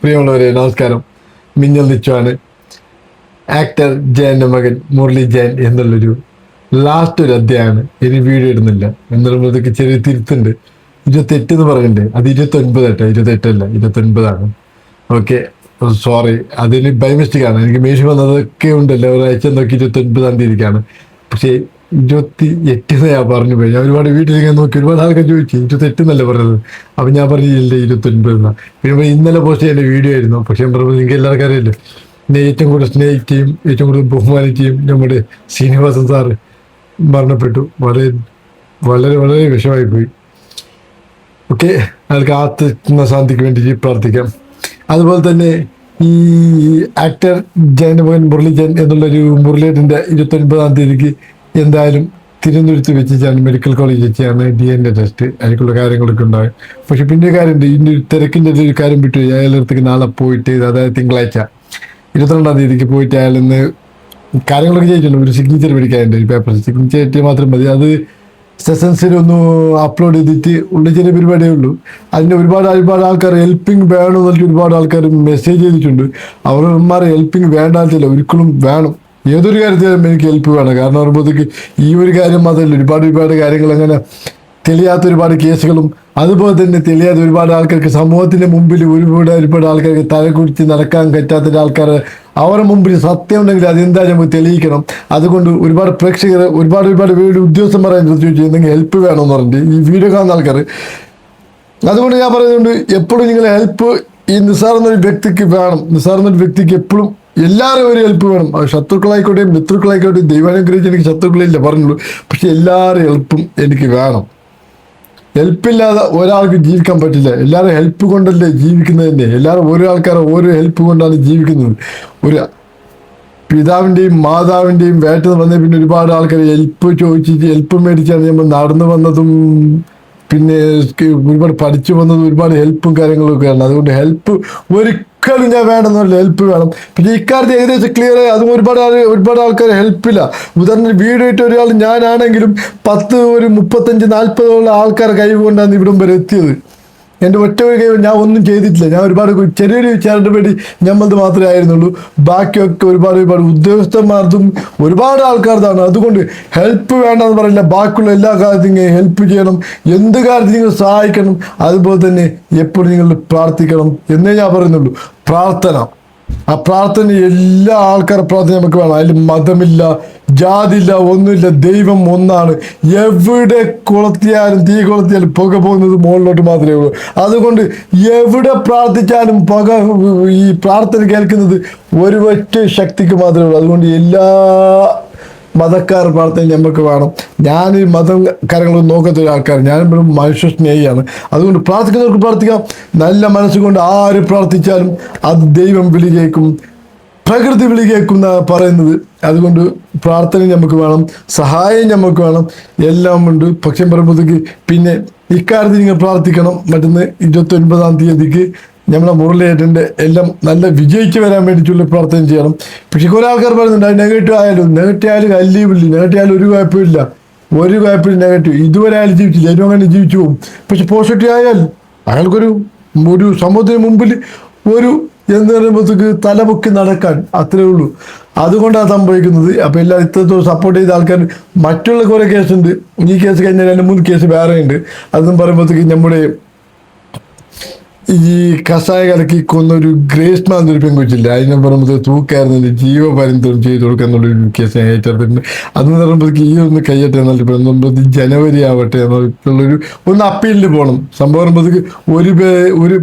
പ്രിയമുള്ളവരെ നമസ്കാരം. മിന്നൽ നിച്ചുവാണ്. ആക്ടർ ജയന്റെ മകൻ മുരളി ജയൻ എന്നുള്ളൊരു ലാസ്റ്റ് ഒരു അധ്യായമാണ്. ഇനി വീഡിയോ ഇടുന്നില്ല എന്നുള്ളതൊക്കെ ചെറിയ തിരുത്തുണ്ട്. 28 എന്ന് പറഞ്ഞിട്ടുണ്ട്, അത് 29 കേട്ടോ, 28 അല്ല 29 ഓക്കെ. സോറി, അതിന് ബൈ മിസ്റ്റേക്ക് ആണ്. എനിക്ക് മേശ വന്നതൊക്കെ ഉണ്ടല്ലോ, ഒരാഴ്ച നോക്കി 29 തീയതിക്കാണ്. പക്ഷേ 28 ഞാൻ പറഞ്ഞു പോയി. ഞാൻ ഒരുപാട് വീട്ടിലേക്ക് നോക്കി, ഒരുപാട് ആൾക്കാർ ചോദിച്ചു 28 എന്നല്ലേ പറഞ്ഞത്. അപ്പം ഞാൻ പറഞ്ഞില്ലേ 29 പിന്നെ ഇന്നലെ പോസ്റ്റ് ചെയ്യേണ്ട വീഡിയോ ആയിരുന്നു. പക്ഷേ നിങ്ങൾക്ക് എല്ലാവർക്കും അറിയില്ലേ, എന്നെ ഏറ്റവും കൂടുതൽ സ്നേഹിക്കുകയും ഏറ്റവും കൂടുതൽ ബഹുമാനിക്കുകയും നമ്മുടെ ശ്രീനിവാസൻ സാറ് മരണപ്പെട്ടു. വളരെ വളരെ വളരെ വിഷമായി പോയി. ഓക്കെ, അയാൾക്ക് ആത്മശാന്തിക്ക് വേണ്ടി പ്രാർത്ഥിക്കാം. അതുപോലെ തന്നെ ഈ ആക്ടർ ജയന്റെ മകൻ മുരളി ജയൻ എന്നുള്ളൊരു മുരളിയേട്ടൻ്റെ 29 തീയതിക്ക് എന്തായാലും തിരുവനന്തപുരത്ത് വെച്ചാണ്, മെഡിക്കൽ കോളേജ് വെച്ചാണ് DNA ടെസ്റ്റ്. അതിലേക്കുള്ള കാര്യങ്ങളൊക്കെ ഉണ്ടാകും. പക്ഷെ പിന്നെ കാര്യമുണ്ട്, ഇതിൻ്റെ ഒരു തിരക്കിൻ്റെ ഒരു കാര്യം വിട്ടു. അയാളടുത്തേക്ക് നാളെ പോയിട്ട്, അതായത് തിങ്കളാഴ്ച 22 തീയതിക്ക് പോയിട്ട് അയാളിന്ന് കാര്യങ്ങളൊക്കെ ചെയ്തിട്ടുണ്ട്. ഒരു സിഗ്നേച്ചർ മേടിക്കാനുണ്ട്, ഒരു പേപ്പർ സിഗ്നേച്ചർ കിട്ടിയാൽ മാത്രം മതി. അത് സെഷൻസിൽ ഒന്ന് അപ്ലോഡ് ചെയ്തിട്ട് ഉള്ള ചെറിയ പരിപാടിയേ ഉള്ളൂ. അതിന് ഒരുപാട് ആൾക്കാർ ഹെൽപ്പിംഗ് വേണമെന്ന് പറഞ്ഞിട്ട് ഒരുപാട് ആൾക്കാർ മെസ്സേജ് ചെയ്തിട്ടുണ്ട്. അവന്മാരെ ഹെൽപ്പിംഗ് വേണ്ടാത്തില്ല, ഒരിക്കലും വേണം. ഏതൊരു കാര്യത്തിലും എനിക്ക് ഹെൽപ്പ് വേണം. കാരണം പറയുമ്പോഴത്തേക്ക് ഈ ഒരു കാര്യം മാത്രമല്ല, ഒരുപാട് കാര്യങ്ങൾ അങ്ങനെ തെളിയാത്ത ഒരുപാട് കേസുകളും, അതുപോലെ തന്നെ തെളിയാത്ത ഒരുപാട് ആൾക്കാർക്ക് സമൂഹത്തിൻ്റെ മുമ്പിൽ ഒരുപാട് ആൾക്കാർക്ക് തലകുടിച്ച് നടക്കാൻ പറ്റാത്ത ആൾക്കാർ അവരുടെ മുമ്പിൽ സത്യം ഉണ്ടെങ്കിൽ അതെന്തായാലും നമുക്ക് തെളിയിക്കണം. അതുകൊണ്ട് ഒരുപാട് പ്രേക്ഷകർ ഒരുപാട് വീഡിയോ ഉദ്യോഗസ്ഥന്മാരെ ചോദിച്ചു എന്തെങ്കിലും ഹെൽപ്പ് വേണമെന്ന് പറഞ്ഞിട്ട് ഈ വീഡിയോ കാണുന്ന ആൾക്കാർ. അതുകൊണ്ട് ഞാൻ പറയുന്നുണ്ട്, എപ്പോഴും നിങ്ങൾ ഹെൽപ്പ് ഈ നിസ്സാർന്നൊരു വ്യക്തിക്ക് വേണം. നിസ്സാർന്നൊരു വ്യക്തിക്ക് എപ്പോഴും എല്ലാവരും ഒരു ഹെൽപ്പ് വേണം. അത് ശത്രുക്കളായിക്കോട്ടെ മിത്രക്കളായിക്കോട്ടെ. ദൈവാനുഗ്രഹിച്ച് എനിക്ക് ശത്രുക്കളില്ല പറഞ്ഞുള്ളൂ, പക്ഷെ എല്ലാവരും ഹെൽപ്പും എനിക്ക് വേണം. ഹെൽപ്പില്ലാതെ ഒരാൾക്ക് ജീവിക്കാൻ പറ്റില്ല. എല്ലാവരും ഹെൽപ്പ് കൊണ്ടല്ലേ ജീവിക്കുന്നത് തന്നെ. എല്ലാവരും ഓരോ ആൾക്കാരെ ഓരോ ഹെൽപ്പ് കൊണ്ടാണ് ജീവിക്കുന്നത്. ഒരു പിതാവിൻ്റെയും മാതാവിൻ്റെയും വേട്ടന്ന് വന്ന പിന്നെ ഒരുപാട് ആൾക്കാർ ഹെൽപ്പ് ചോദിച്ചിട്ട് ഹെൽപ്പ് മേടിച്ചാണ് നമ്മൾ നടന്നു വന്നതും, പിന്നെ ഒരുപാട് പഠിച്ചു വന്നതും, ഒരുപാട് ഹെൽപ്പും കാര്യങ്ങളൊക്കെയാണ്. അതുകൊണ്ട് ഹെൽപ്പ് ഒരിക്കലും ഞാൻ വേണമെന്നല്ല, ഹെൽപ്പ് വേണം. പിന്നെ ഇക്കാര്യത്തിൽ ഏകദേശം ക്ലിയർ ആയി. അതും ഒരുപാട് ആൾക്കാർ ഹെൽപ്പില്ല. ഉദാഹരണത്തിന് വീഡിയോ ഇട്ട ഒരാൾ ഞാനാണെങ്കിലും 10 ഒരു 35-40 ആൾക്കാരെ കൈ കൊണ്ടാണ് ഇവിടം വരെ എത്തിയത്. എൻ്റെ ഒറ്റ ഒരു കൈ ഞാൻ ഒന്നും ചെയ്തിട്ടില്ല. ഞാൻ ഒരുപാട് ചെറിയൊരു ചാനലിന് വേണ്ടി ഞമ്മളത് മാത്രമേ ആയിരുന്നുള്ളൂ. ബാക്കിയൊക്കെ ഒരുപാട് ഉദ്യോഗസ്ഥന്മാർക്കും ഒരുപാട് ആൾക്കാർതാണ്. അതുകൊണ്ട് ഹെൽപ്പ് വേണ്ടെന്ന് പറയില്ല. ബാക്കിയുള്ള എല്ലാ കാര്യത്തിനും ഹെൽപ്പ് ചെയ്യണം. എന്ത് കാര്യത്തിൽ നിങ്ങൾ സഹായിക്കണം. അതുപോലെ തന്നെ എപ്പോഴും നിങ്ങൾ പ്രാർത്ഥിക്കണം എന്നേ ഞാൻ പറയുന്നുള്ളൂ. ആ പ്രാർത്ഥന എല്ലാ ആൾക്കാരുടെ പ്രാർത്ഥന നമുക്ക് വേണം. അതിൽ മതമില്ല, ജാതിയില്ല, ഒന്നുമില്ല. ദൈവം ഒന്നാണ്. എവിടെ തീ കൊളുത്തിയാലും പുക പോകുന്നത് മുകളിലോട്ട് മാത്രമേ ഉള്ളൂ. അതുകൊണ്ട് എവിടെ പ്രാർത്ഥിച്ചാലും ഈ പ്രാർത്ഥന കേൾക്കുന്നത് ഒരു ഒറ്റ ശക്തിക്ക് മാത്രമേ ഉള്ളൂ. അതുകൊണ്ട് എല്ലാ മതക്കാർ പ്രാർത്ഥന നമുക്ക് വേണം. ഞാൻ ഈ മതം കാര്യങ്ങളൊന്നും നോക്കാത്ത ഒരാൾക്കാർ, ഞാനും മനുഷ്യ സ്നേഹിയാണ്. അതുകൊണ്ട് പ്രാർത്ഥിക്കുന്നവർക്ക് പ്രാർത്ഥിക്കാം. നല്ല മനസ്സുകൊണ്ട് ആര് പ്രാർത്ഥിച്ചാലും അത് ദൈവം വിളി കേൾക്കും, പ്രകൃതി വിളി കേൾക്കും എന്നാണ് പറയുന്നത്. അതുകൊണ്ട് പ്രാർത്ഥന നമുക്ക് വേണം, സഹായം നമുക്ക് വേണം, എല്ലാം ഉണ്ട്. പക്ഷെ പറയുമ്പോഴത്തേക്ക് പിന്നെ ഇക്കാര്യത്തിൽ നിങ്ങൾ പ്രാർത്ഥിക്കണം. മറ്റൊന്ന് 29 തീയതിക്ക് നമ്മളെ മുരളിയേട്ടൻ്റെ എല്ലാം നല്ല വിജയിച്ച് വരാൻ വേണ്ടിയിട്ടുള്ള പ്രാർത്ഥന ചെയ്യണം. പക്ഷെ കുറേ ആൾക്കാർ പറയുന്നുണ്ട് അത് നെഗറ്റീവ് ആയാലും നെഗറ്റീവ് ആയാലും ഒരു കുഴപ്പമില്ല. നെഗറ്റീവ് ഇതുവരെ ആയാലും ജീവിച്ചില്ല, ഏറ്റവും അങ്ങനെ ജീവിച്ചു പോകും. പക്ഷെ പോസിറ്റീവ് ആയാൽ അയാൾക്കൊരു സമൂഹത്തിന് മുമ്പിൽ എന്ന് പറയുമ്പോഴത്തേക്ക് തലമുക്കി നടക്കാൻ അത്രേ ഉള്ളൂ. അതുകൊണ്ടാണ് സംഭവിക്കുന്നത്. അപ്പോൾ എല്ലാവരും ഇത്രത്തോളം സപ്പോർട്ട് ചെയ്ത ആൾക്കാർ. മറ്റുള്ള കുറേ കേസുണ്ട്. ഈ കേസ് കഴിഞ്ഞാൽ 2-3 കേസ് വേറെ ഉണ്ട്. അതെന്ന് പറയുമ്പോഴത്തേക്ക് നമ്മുടെ ഈ കഷായ കലക്കി കൊന്നൊരു ഗ്രേസ്മ എന്നൊരു പെൺകൊച്ചില്ല, അതിനെ പറയുമ്പോൾ തൂക്കായിരുന്നതിൻ്റെ ജീവപര്യന്തം ചെയ്ത് കൊടുക്കുക എന്നുള്ളൊരു കേസ് ഞാൻ ഏറ്റെടുത്തിട്ടുണ്ട്. അതെന്ന് പറയുമ്പോഴത്തേക്ക് ഈ ഒന്ന് കഴിയട്ടെ എന്നല്ല പറയുമ്പോൾ ജനുവരി ആവട്ടെ എന്നുള്ളൊരു അപ്പീലിൽ പോകണം. സംഭവം പറയുമ്പോഴത്തേക്ക് ഒരു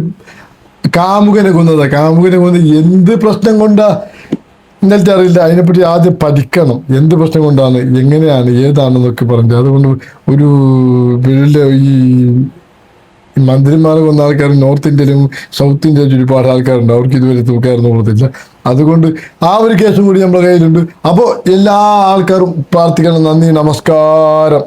കാമുകനെ കൊന്നത് എന്ത് പ്രശ്നം കൊണ്ടാ ഇന്നലത്തെ അറിയില്ല. അതിനെപ്പറ്റി ആദ്യം പഠിക്കണം. എന്ത് പ്രശ്നം കൊണ്ടാണ്, എങ്ങനെയാണ്, ഏതാണെന്നൊക്കെ പറഞ്ഞിട്ട്. അതുകൊണ്ട് ഒരു വലിയ ഈ മന്ത്രിമാർ കൊന്ന ആൾക്കാർ നോർത്ത് ഇന്ത്യയിലും സൗത്ത് ഇന്ത്യയിലും ഒരുപാട് ആൾക്കാരുണ്ട്. അവർക്ക് ഇതുവരെ തൂക്കായിരുന്നു കൊടുത്തില്ല. അതുകൊണ്ട് ആ ഒരു കേസും കൂടി നമ്മുടെ കയ്യിലുണ്ട്. അപ്പോൾ എല്ലാ ആൾക്കാരും പ്രാർത്ഥിക്കണം. നന്ദി, നമസ്കാരം.